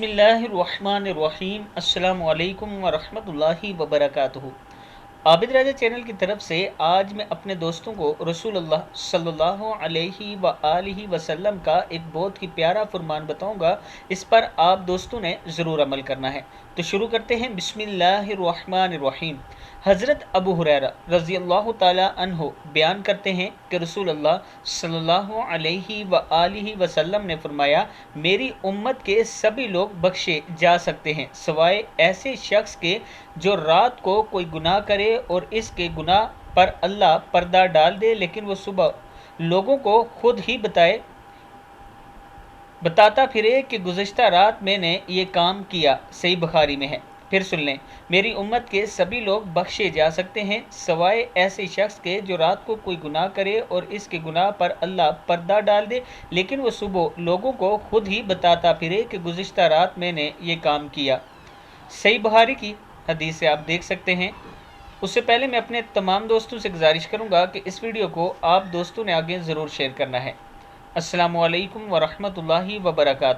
बिस्मिल्लाहिर्रहमानिर्रहीम अस्सलामु अलैकुम वरहमतुल्लाहि वबरकातुहू। आबिद राजा चैनल की तरफ से आज मैं अपने दोस्तों को रसूलुल्लाह सल्लल्लाहु अलैहि व आलिहि वसल्लम का एक बहुत ही प्यारा फरमान बताऊंगा। इस पर आप दोस्तों ने ज़रूर अमल करना है। तो शुरू करते हैं। बिस्मिल्लाहिर्रहमानिर्रहीम। हज़रत अबू हुरैरा रज़ी अल्लाह ताला अन्हो बयान करते हैं कि रसूलुल्लाह सल्लल्लाहु अलैहि व आलिहि वसल्लम ने फरमाया, मेरी उम्मत के सभी लोग बख्शे जा सकते हैं सिवाय ऐसे शख्स के जो रात को कोई गुनाह करे और इसके गुनाह पर अल्लाह पर्दा डाल दे, लेकिन वो सुबह लोगों को खुद ही बताता फिरे कि गुज़श्ता रात मैंने ये काम किया। सही बुखारी में है। फिर सुन लें। मेरी उम्मत के सभी लोग बख्शे जा सकते हैं सिवाय ऐसे शख्स के जो रात को कोई गुनाह करे और इसके गुनाह पर अल्लाह पर्दा डाल दे, लेकिन वो सुबह लोगों को खुद ही बताता फिरे कि गुज़श्ता रात मैंने ये काम किया। सही बुखारी की हदीस से आप देख सकते हैं। उससे पहले मैं अपने तमाम दोस्तों से गुजारिश करूंगा कि इस वीडियो को आप दोस्तों ने आगे ज़रूर शेयर करना है। अस्सलामु अलैकुम वरहमतुल्लाहि वबरकातुहू।